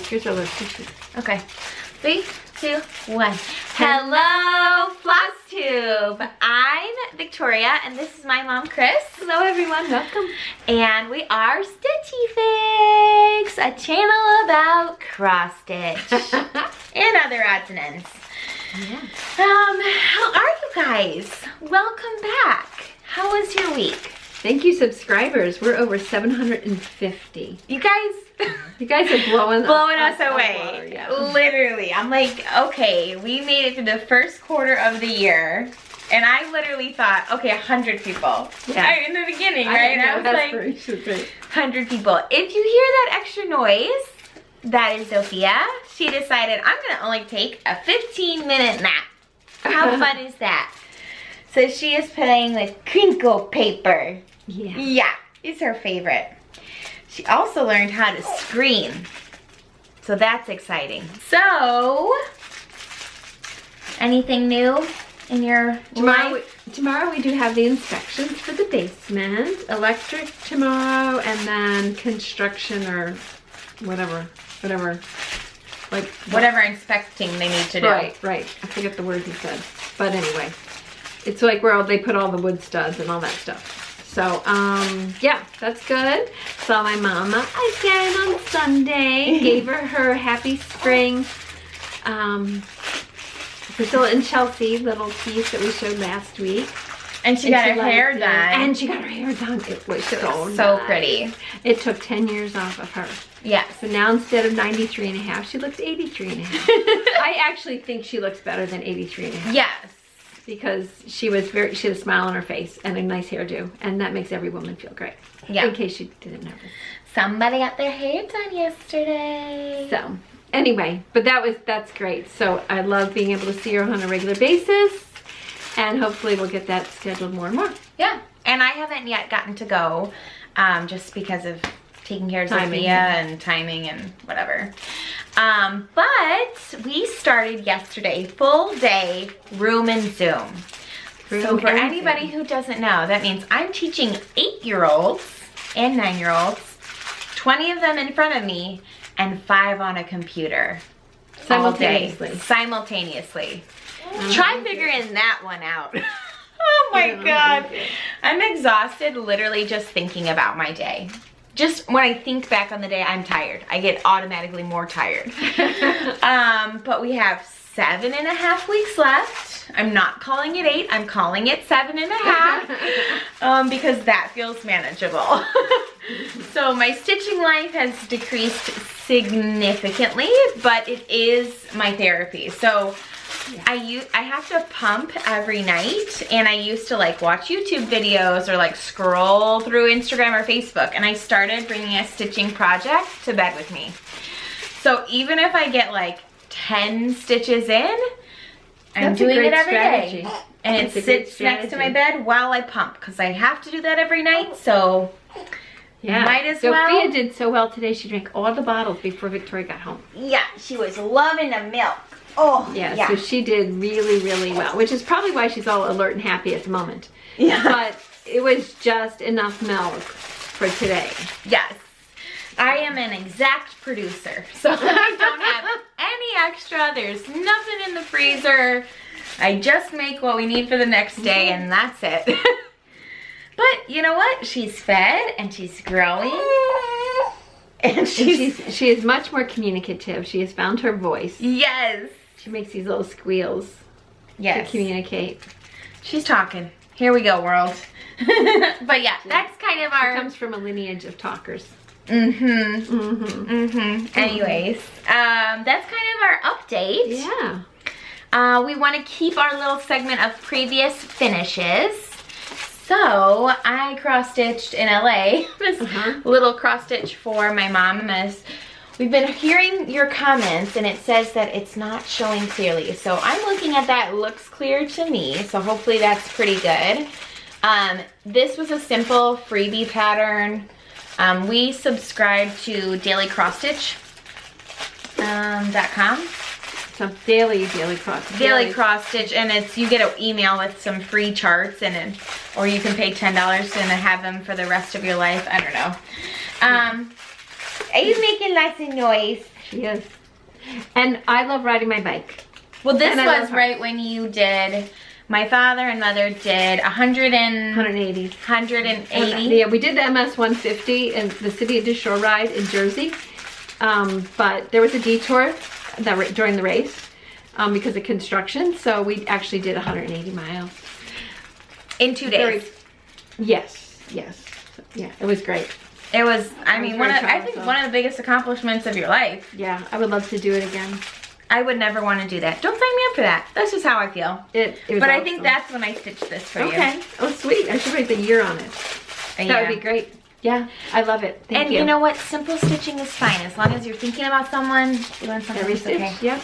Here's our little stitches. Okay. 3, 2, 1. Hello, Flosstube. I'm Victoria, and this is my mom, Chris. Hello, everyone. Welcome. And we are Stitchy Fix, a channel about cross stitch and other odds and ends. Yeah. How are you guys? Welcome back. How was your week? Thank you, subscribers. We're over 750. You guys are blowing us away. Water, yeah. Literally. I'm like, okay, we made it through the first quarter of the year. And I literally thought, okay, 100 people. Yeah. In the beginning, right? I was like, 100 people. If you hear that extra noise, that is Sophia. She decided I'm gonna only take a 15-minute nap. How fun is that? So she is playing with crinkle paper. Yeah. Yeah, it's her favorite. She also learned how to scream. So that's exciting. So, anything new in your life? Tomorrow we do have the inspections for the basement. Electric tomorrow, and then construction or whatever. Like whatever inspecting they need to do. Right. I forget the word he said. But anyway, it's like where they put all the wood studs and all that stuff. So, yeah, that's good. Saw my mama again on Sunday. Gave her happy spring. Priscilla and Chelsea little piece that we showed last week. And she got her hair done. And she got her hair done. It was so nice. Pretty. It took 10 years off of her. Yes. So now instead of 93 and a half, she looks 83 and a half. I actually think she looks better than 83 and a half. Yes. Because she had a smile on her face and a nice hairdo. And that makes every woman feel great. Yeah. In case you didn't notice. Somebody got their hair done yesterday. So, anyway, but that's great. So I love being able to see her on a regular basis. And hopefully we'll get that scheduled more and more. Yeah, and I haven't yet gotten to go just because of taking care of Sophia and timing and whatever. But we started yesterday, full day room and Zoom. So for anybody who doesn't know, that means I'm teaching 8-year-olds and 9-year-olds, 20 of them in front of me, and 5 on a computer. Simultaneously. Try figuring that one out. Oh my God. I'm exhausted literally just thinking about my day. Just when I think back on the day, I'm tired. I get automatically more tired. But we have 7.5 weeks left. I'm not calling it 8, I'm calling it 7.5 because that feels manageable. So my stitching life has decreased significantly, but it is my therapy. So yeah. I have to pump every night, and I used to like watch YouTube videos or like scroll through Instagram or Facebook, and I started bringing a stitching project to bed with me. So even if I get like 10 stitches in, I'm doing it every day. And it sits next to my bed while I pump, because I have to do that every night, so yeah. Might as well. Sophia did so well today, she drank all the bottles before Victoria got home. Yeah, she was loving the milk. Oh, yeah, so she did really, really well, which is probably why she's all alert and happy at the moment. Yeah. But it was just enough milk for today. Yes. I am an exact producer, so I don't have any extra. There's nothing in the freezer. I just make what we need for the next day, and that's it. But you know what? She's fed, and she's growing. And she is much more communicative. She has found her voice. Yes. She makes these little squeals to communicate. She's talking. Here we go, world. But yeah, that's kind of our... She comes from a lineage of talkers. Anyways, that's kind of our update. Yeah. We want to keep our little segment of previous finishes. So I cross-stitched in LA, this little cross-stitch for my mom. We've been hearing your comments, and it says that it's not showing clearly. So I'm looking at that. It looks clear to me, so hopefully that's pretty good. This was a simple freebie pattern. We subscribe to dailycrossstitch.com. So daily cross stitch. Daily cross stitch, and you get an email with some free charts, or you can pay $10 and have them for the rest of your life. I don't know. Are you making lots of noise? She is. And I love riding my bike. Well, this And I love was her. right when you did, my father and mother did 180. 180. Yeah, we did the MS 150 in the City of Shore Ride in Jersey. But there was a detour during the race because of construction. So we actually did 180 miles. In 2 days. Yes, yes. Yeah, it was great. It was, I mean, I think so. one of the biggest accomplishments of your life. Yeah, I would love to do it again. I would never want to do that. Don't sign me up for that. That's just how I feel. It was but I awesome. think that's when I stitched this for you. Okay. Oh, sweet. I should write the year on it. That would be great. Yeah, I love it. Thank you. And you know what? Simple stitching is fine. As long as you're thinking about someone, doing something Every that's stitch, okay. yep.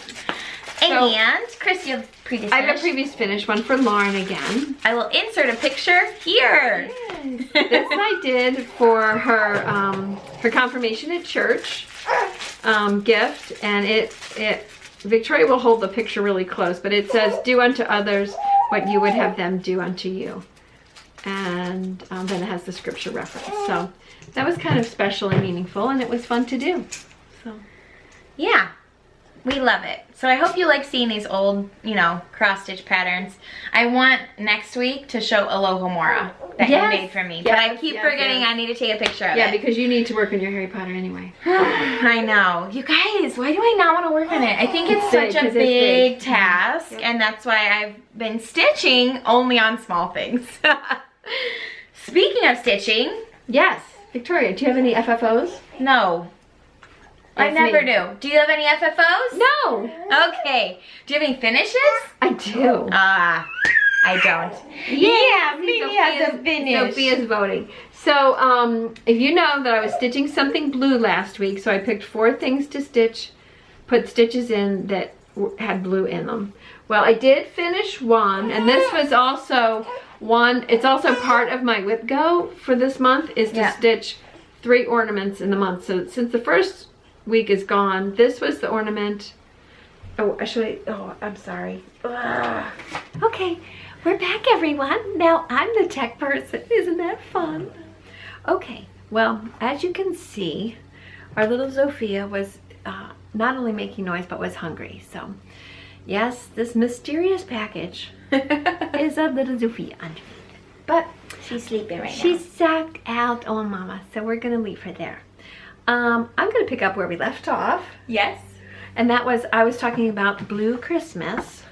And, Chris, you have previous I have a finish. previous finish, one for Lauren again. I will insert a picture here. Yes. This I did for her her confirmation at church gift, and it Victoria will hold the picture really close, but it says, "Do unto others what you would have them do unto you," and then it has the scripture reference. So that was kind of special and meaningful, and it was fun to do. So Yeah, we love it. So I hope you like seeing these old, you know, cross stitch patterns. I want next week to show Alohomora that you made for me. But I keep forgetting I need to take a picture of it. yeah, because you need to work on your Harry Potter anyway. I know. You guys, why do I not want to work on it? I think it's such a big task, and that's why I've been stitching only on small things. Speaking of stitching. Yes. Victoria, do you have any FFOs? No. I That's never me. do. Do you have any FFOs? No. Okay. Do you have any finishes? I do. I don't. Yeah, Mimi has a finish. Sophia's voting. So, if you know that I was stitching something blue last week, so I picked 4 things to stitch, put stitches in that had blue in them. Well, I did finish one, and this was also one, it's also part of my whip go for this month, is to stitch 3 ornaments in the month. So, since the first week is gone, this was the ornament. Oh, I'm sorry. Ugh. Okay, we're back, everyone. Now I'm the tech person. Isn't that fun? Okay, well, as you can see, our little Sophia was not only making noise, but was hungry. So, yes, this mysterious package is a little Sophia underneath. But She's sleeping right now. she's sacked out on Mama, so we're going to leave her there. I'm going to pick up where we left off. Yes. And that was, I was talking about Blue Christmas.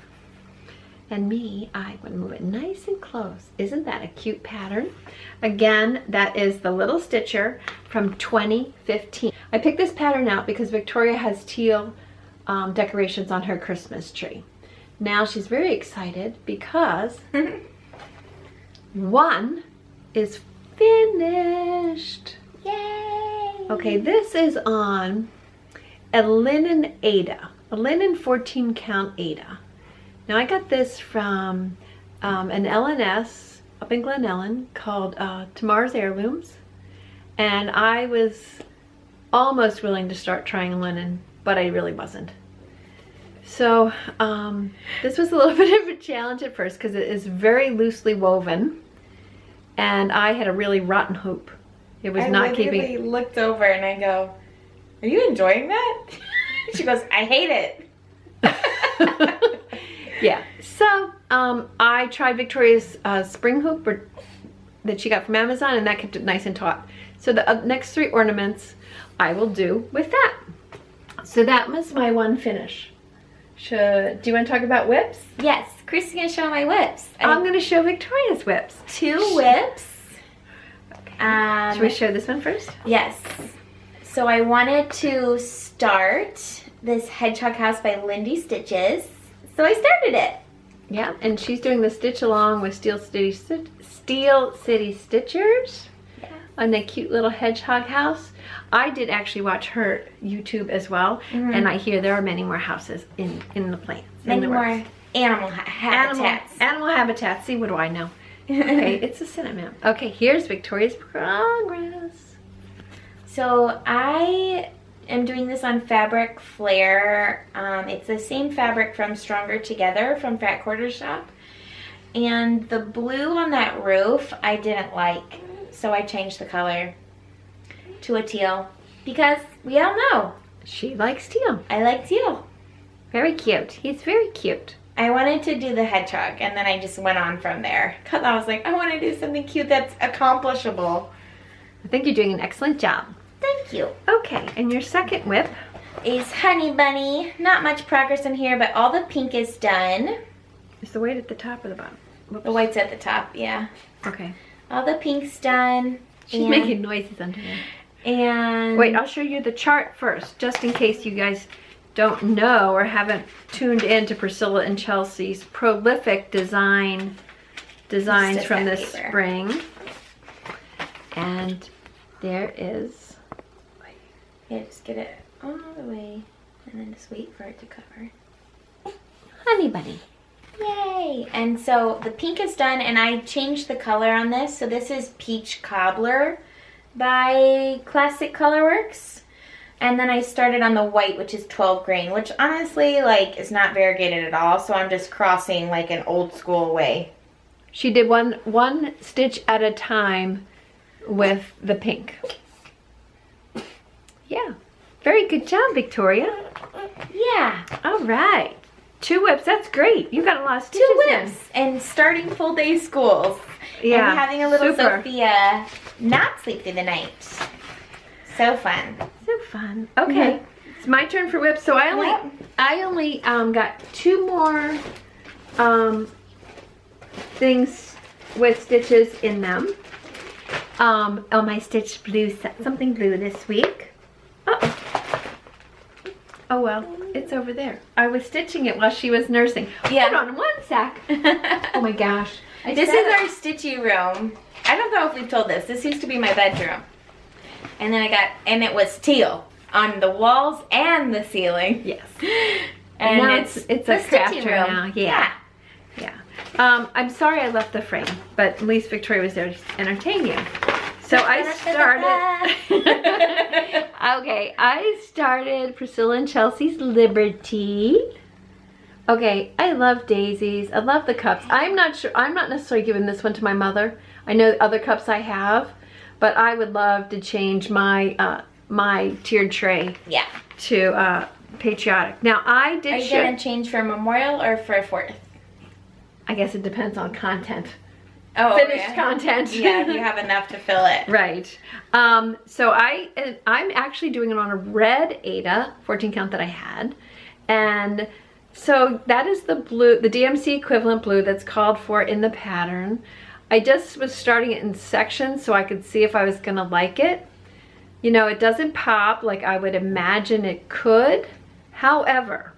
And I would move it nice and close. Isn't that a cute pattern? Again, that is the Little Stitcher from 2015. I picked this pattern out because Victoria has teal decorations on her Christmas tree. Now she's very excited because one is finished. Yay! Okay, this is on a linen Ada, a linen 14 count Ada. Now I got this from an LNS up in Glen Ellen called Tamar's Heirlooms, and I was almost willing to start trying linen, but I really wasn't. So this was a little bit of a challenge at first because it is very loosely woven, and I had a really rotten hoop. It was not keeping. I looked over and I go, "Are you enjoying that?" She goes, "I hate it." Yeah. So I tried Victoria's spring hoop that she got from Amazon, and that kept it nice and taut. So the next 3 ornaments I will do with that. So that was my one finish. Do you want to talk about whips? Yes, Chris is gonna show my whips. I'm going to show Victoria's whips. 2 whips. Should we show this one first? Yes. So I wanted to start this Hedgehog House by Lindy Stitches. So I started it. Yeah, and she's doing the stitch along with Steel City Stitchers on the cute little hedgehog house. I did actually watch her YouTube as well, and I hear there are many more houses in the plants. Many more animal habitats. Animal habitats. See, what do I know? Okay, it's a cinnamon. Okay, here's Victoria's progress. So I am doing this on Fabric Flare. It's the same fabric from Stronger Together from Fat Quarter Shop. And the blue on that roof I didn't like, so I changed the color to a teal because we all know She likes teal. I like teal. Very cute. He's very cute. I wanted to do the hedgehog, and then I just went on from there. Because I was like, I want to do something cute that's accomplishable. I think you're doing an excellent job. Thank you. Okay, and your second whip is Honey Bunny. Not much progress in here, but all the pink is done. Is the white at the top or the bottom? Whoops. The white's at the top, yeah. Okay. All the pink's done. She's making noises under there. And wait, I'll show you the chart first, just in case you guys don't know or haven't tuned in to Priscilla and Chelsea's prolific designs from this spring. And there is, yeah, just get it all the way and then just wait for it to cover. Honey Bunny. Yay! And so the pink is done, and I changed the color on this. So this is Peach Cobbler by Classic Colorworks. And then I started on the white, which is 12 grain, which honestly, like, is not variegated at all. So I'm just crossing like an old school way. She did one stitch at a time with the pink. Yeah. Very good job, Victoria. Yeah. All right. 2 whips. That's great. You got a lot of stitches 2 whips. And starting full day schools. Yeah. And having a little super. Sophia not sleep through the night. So fun. So fun. Okay. It's my turn for whips. So I only got 2 more things with stitches in them. Oh, my stitch blue, something blue this week. Uh-oh. Oh well, it's over there. I was stitching it while she was nursing. Yeah. Hold on one sec. Oh my gosh. This is our stitchy room. I don't know if we've told this. This used to be my bedroom. And then and it was teal on the walls and the ceiling. Yes. And now it's a crafter now. Yeah. Yeah. I'm sorry I left the frame, but at least Victoria was there to entertain you. So I started Priscilla and Chelsea's Liberty. Okay, I love daisies. I love the cups. I'm not necessarily giving this one to my mother. I know other cups I have, but I would love to change my my tiered tray to patriotic. Now I did. Are you gonna change for Memorial or for 4th? I guess it depends on content. Oh, finished content. Yeah, if you have enough to fill it. Right. So I'm actually doing it on a red Aida 14 count that I had, and so that is the blue, the DMC equivalent blue that's called for in the pattern. I just was starting it in sections so I could see if I was gonna like it. You know, it doesn't pop like I would imagine it could. However,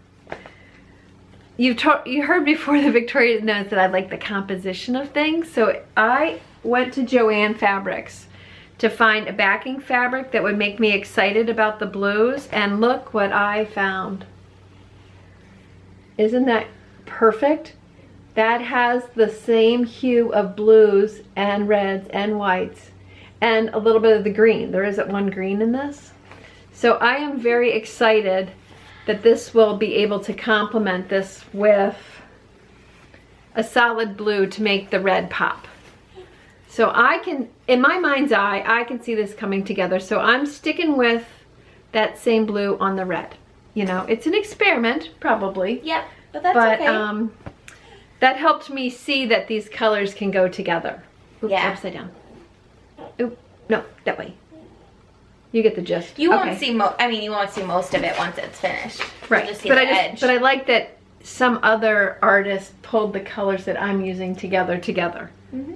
you heard before that Victoria knows that I like the composition of things. So I went to Joann Fabrics to find a backing fabric that would make me excited about the blues, and look what I found. Isn't that perfect? That has the same hue of blues and reds and whites and a little bit of the green. There isn't one green in this. So I am very excited that this will be able to complement this with a solid blue to make the red pop. So I can, in my mind's eye, I can see this coming together. So I'm sticking with that same blue on the red. You know, it's an experiment, probably. Yep, but that's okay. That helped me see that these colors can go together. Oops, upside down. Oop, no, that way. You get the gist. You won't see you won't see most of it once it's finished. Right. You'll just see the edge. But I like that some other artist pulled the colors that I'm using together. Mm-hmm.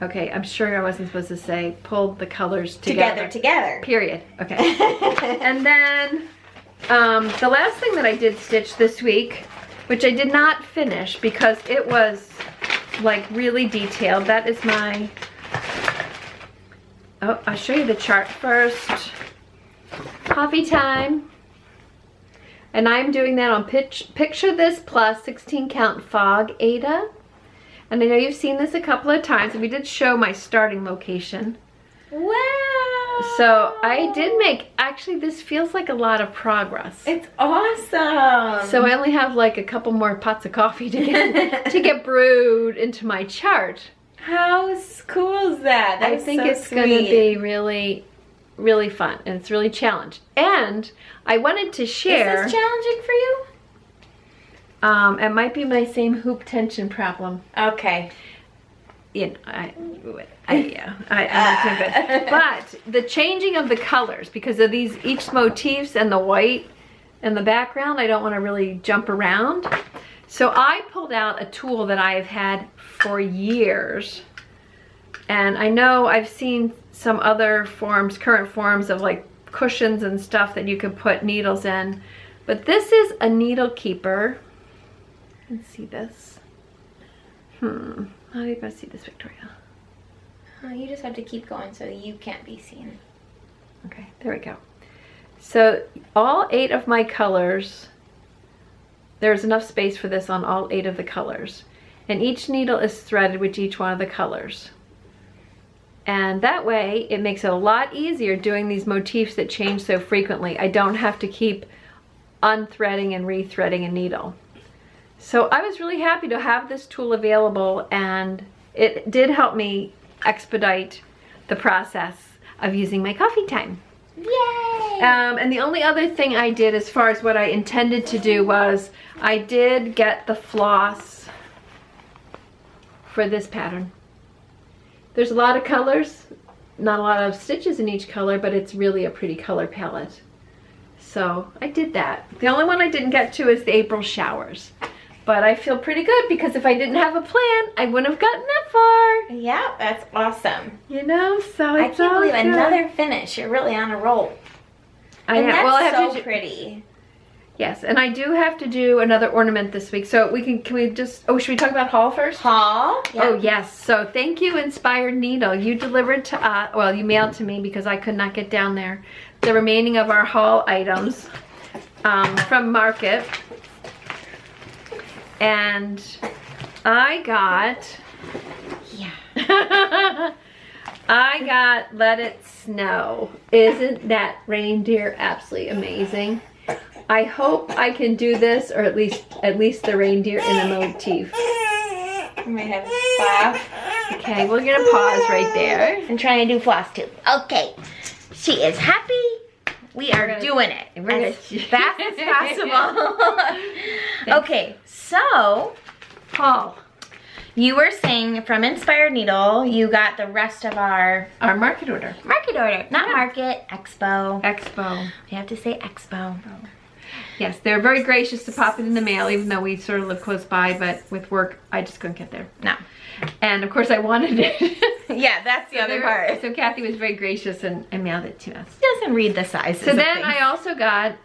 Okay, I'm sure I wasn't supposed to say pulled the colors together. Together. Period. Okay. And then the last thing that I did stitch this week, which I did not finish because it was like really detailed. That is my, oh, I'll show you the chart first. Coffee time. And I'm doing that on Picture This Plus 16 count fog Aida. And I know you've seen this a couple of times. We did show my starting location. Wow. So I did make, actually this feels like a lot of progress. It's awesome. So I only have like a couple more pots of coffee to get brewed into my chart. How cool is that? I think it's going to be really really fun and it's really challenged. And I wanted to share. Is this challenging for you? It might be my same hoop tension problem. Okay. You know, I don't think that. But the changing of the colors, because of these each motifs and the white in the background, I don't want to really jump around. So I pulled out a tool that I've had for years. And I know I've seen some other forms, current forms of like cushions and stuff that you can put needles in. But this is a needle keeper. Let's see this. How are you gonna see this, Victoria? You just have to keep going so you can't be seen. Okay, there we go. So all 8 of my colors, there's enough space for this on all 8 of the colors. And each needle is threaded with each one of the colors. And that way it makes it a lot easier doing these motifs that change so frequently. I don't have to keep unthreading and rethreading a needle. So I was really happy to have this tool available, and it did help me expedite the process of using my coffee time. Yay! And the only other thing I did as far as what I intended to do was I did get the floss for this pattern. There's a lot of colors, not a lot of stitches in each color, but it's really a pretty color palette. So I did that. The only one I didn't get to is the April showers. But I feel pretty good because if I didn't have a plan, I wouldn't have gotten that far. Yeah, that's awesome. You know, so I it's can't believe good. another finish. You're really on a roll. I And know. that's Well, I have so to pretty. Yes, and I do have to do another ornament this week. So can we just, should we talk about haul first? Haul? Yeah. Oh, yes. So thank you, Inspired Needle. You delivered to us, well, you mailed to me because I could not get down there, the remaining of our haul items from Market. And I got, I got Let It Snow. Isn't that reindeer absolutely amazing? I hope I can do this, or at least the reindeer in a motif. I might have to stop. Okay, we're gonna pause right there. I'm trying to do Flosstube. Okay, she is happy. We are doing it as fast as possible. Okay, so Paul, you were saying from Inspired Needle, you got the rest of our market order. Market order, not market, expo. Expo. You have to say expo. Yes, they're very gracious to pop it in the mail, even though we sort of live close by, but with work, I just couldn't get there. No. And of course I wanted it. Yeah, that's the other part. So Kathy was very gracious and mailed it to us. Doesn't read the sizes. So then I also got,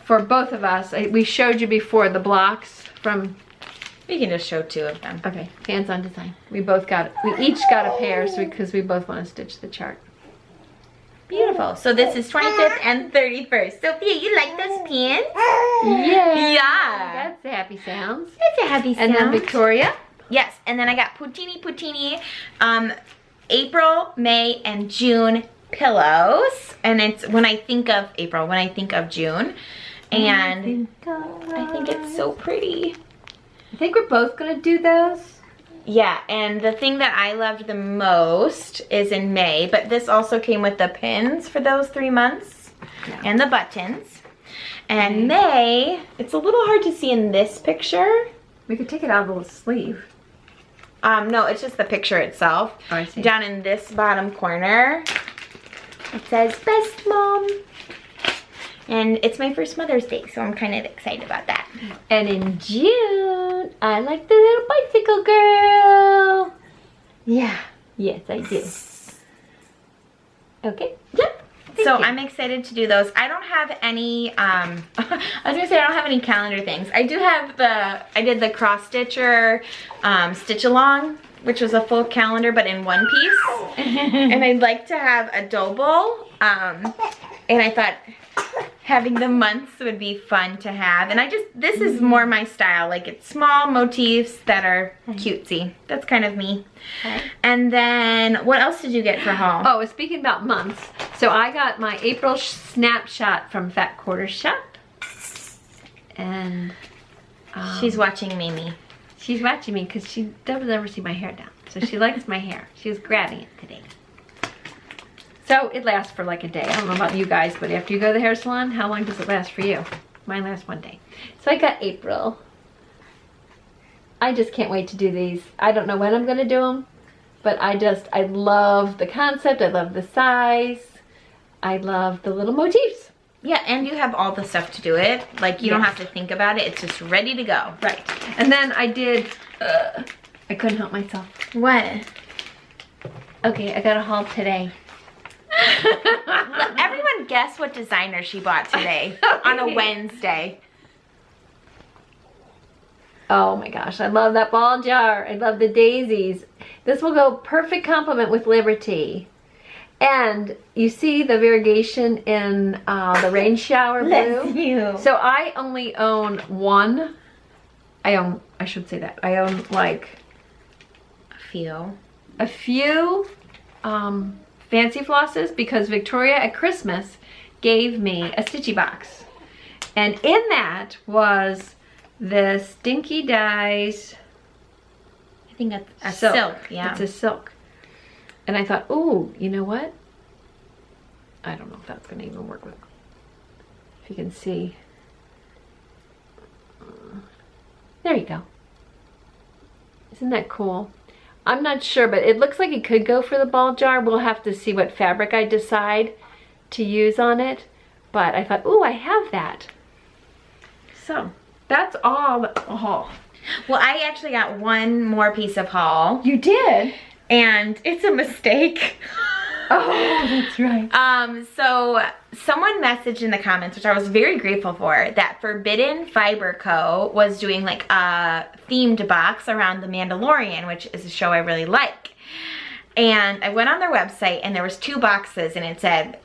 for both of us, we showed you before the blocks from... We can just show 2 of them. Okay, Hands On Design. We each got a pair because we both want to stitch the chart. Beautiful. So this is 25th and 31st. Sophia, you like those pins? Yeah. Yeah. That's the happy sounds. That's a happy sound. And then Victoria. Yes, and then I got Putini April, May, and June pillows. And it's when I think of April, when I think of June. And I think it's so pretty. I think we're both going to do those. Yeah, and the thing that I loved the most is in May, but this also came with the pins for those 3 months and the buttons. And May, it's a little hard to see in this picture. We could take it out of the sleeve. No, it's just the picture itself. Oh, I see. Down in this bottom corner, it says Best Mom. And it's my first Mother's Day, so I'm kind of excited about that. And in June, I like the little bicycle girl. Yeah. Yes, I do. Okay. Yep. Thank So you. I'm excited to do those. I don't have any, I was gonna say I don't have any calendar things. I do have I did the cross stitcher stitch along, which was a full calendar but in one piece. And I'd like to have a double. And I thought having the months would be fun to have. And this is more my style. Like it's small motifs that are cutesy. That's kind of me. Okay. And then what else did you get for haul? Oh, speaking about months, so I got my April snapshot from Fat Quarter Shop. And she's watching Mimi. She's watching me because she doesn't ever see my hair down. So she likes my hair. She was grabbing it today. So it lasts for like a day. I don't know about you guys, but after you go to the hair salon, how long does it last for you? Mine lasts one day. So I got April. I just can't wait to do these. I don't know when I'm gonna do them, but I love the concept. I love the size. I love the little motifs. Yeah, and you have all the stuff to do it. Like, you don't have to think about it. It's just ready to go. Right. And then I did, I couldn't help myself. What? Okay, I got a haul today. Everyone guess what designer she bought today on a Wednesday. Oh my gosh, I love that ball jar. I love the daisies. This will go perfect complement with Liberty. And you see the variegation in the rain shower blue. So I only own one. I should say that. I own like a few fancy flosses because Victoria at Christmas gave me a Stitchy box. And in that was this Dinky Dyes. I think that's a silk. Yeah. It's a silk. And I thought, ooh, you know what? I don't know if that's gonna even work with, if you can see. There you go. Isn't that cool? I'm not sure, but it looks like it could go for the ball jar. We'll have to see what fabric I decide to use on it. But I thought, ooh, I have that. So that's all the haul. Well, I actually got one more piece of haul. You did? And it's a mistake. Oh, that's right. So someone messaged in the comments, which I was very grateful for, that Forbidden Fiber Co. was doing like a themed box around The Mandalorian, which is a show I really like. And I went on their website and there was 2 boxes and it said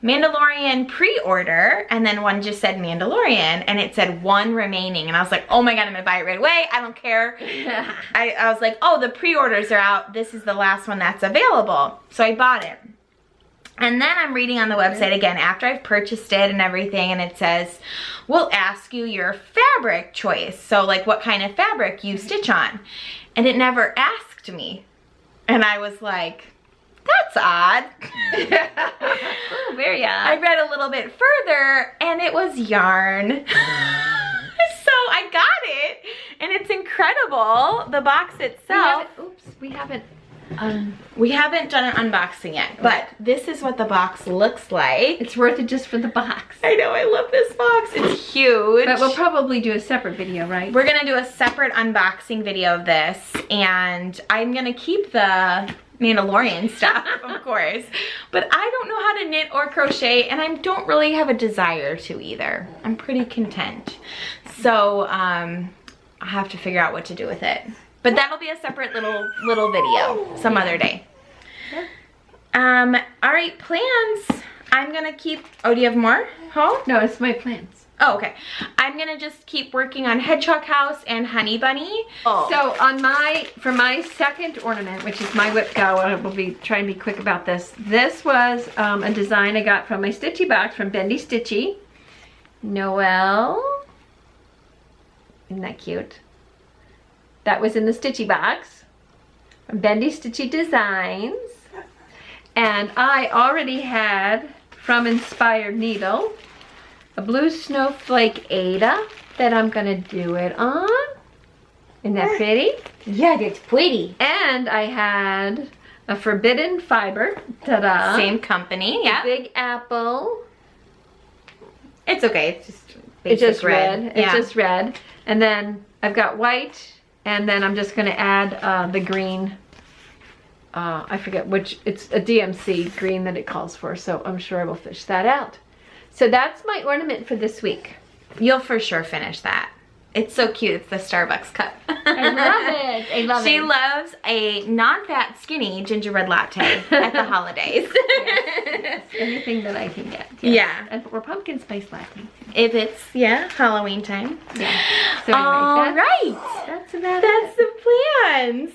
Mandalorian pre-order, and then one just said Mandalorian, and it said 1 remaining. And I was like, oh my god, I'm gonna buy it right away. I don't care. I was like, oh, the pre-orders are out. This is the last one that's available. So I bought it. And then I'm reading on the website again after I've purchased it and everything, and it says, we'll ask you your fabric choice. So like what kind of fabric you stitch on. And it never asked me. And I was like, that's odd. Oh, very odd. I read a little bit further and it was yarn. So I got it and it's incredible. The box itself. We haven't done an unboxing yet, but this is what the box looks like. It's worth it just for the box. I know, I love this box. It's huge. But we'll probably do a separate video, right? We're gonna do a separate unboxing video of this, and I'm gonna keep the Mandalorian stuff, of course, but I don't know how to knit or crochet, and I don't really have a desire to either. I'm pretty content. So I have to figure out what to do with it. But that'll be a separate little video some other day. All right, plans. I'm gonna keep, oh, do you have more? Oh? No, it's my plans. Oh, okay. I'm gonna just keep working on Hedgehog House and Honey Bunny. Oh. So for my second ornament, which is my whip go, I will be trying to be quick about this. This was a design I got from my Stitchy box from Bendy Stitchy. Noelle. Isn't that cute? That was in the Stitchy box from Bendy Stitchy Designs. And I already had, from Inspired Needle, a blue snowflake Ada that I'm gonna do it on. Isn't that pretty? Yeah, that's pretty. And I had a Forbidden Fiber, ta-da. Same company, yeah. Big Apple. It's okay, it's just basic It's just red. It's just red. And then I've got white, and then I'm just gonna add the green. I forget which, it's a DMC green that it calls for, so I'm sure I will fish that out. So that's my ornament for this week. You'll for sure finish that. It's so cute. It's the Starbucks cup. I love it. I love it. She loves a non-fat, skinny gingerbread latte at the holidays. Yes. Anything that I can get. Yes. Yeah. Or pumpkin spice latte. If it's, yeah, Halloween time. Yeah. So anyway, all right. That's about it. That's the plans.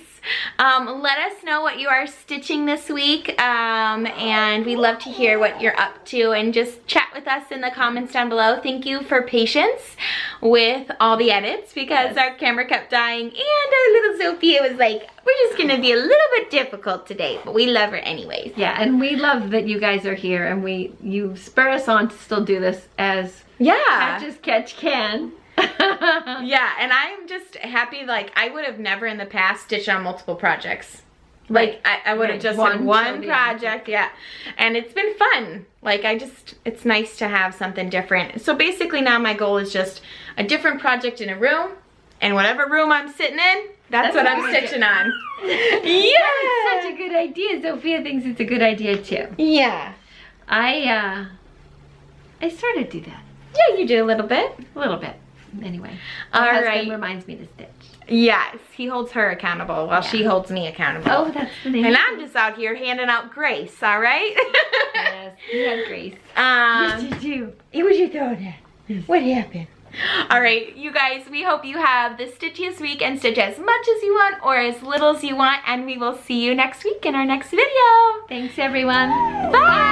Let us know what you are stitching this week, and we love to hear what you're up to, and just chat with us in the comments down below. Thank you for patience with all the edits, because our camera kept dying, and our little Sophia was like, we're just gonna be a little bit difficult today, but we love her anyways. Yeah, and we love that you guys are here, and you spur us on to still do this as Catch as Catch Can. Yeah, and I'm just happy, like, I would have never in the past stitched on multiple projects. Like, I would have just done one project, and it's been fun. Like, it's nice to have something different. So basically now my goal is just a different project in a room, and whatever room I'm sitting in, that's what I'm stitching on. Yeah! That's such a good idea. Sophia thinks it's a good idea too. Yeah. I sort of do that. Yeah, you did a little bit. A little bit. Anyway, all my right. husband reminds me to stitch. Yes, he holds her accountable while she holds me accountable. Oh, that's the name. And I'm just out here handing out grace, all right? Yes, you have grace. Yes, you do. It was your daughter. What happened? All right, you guys, we hope you have the stitchiest week and stitch as much as you want or as little as you want, and we will see you next week in our next video. Thanks, everyone. Bye.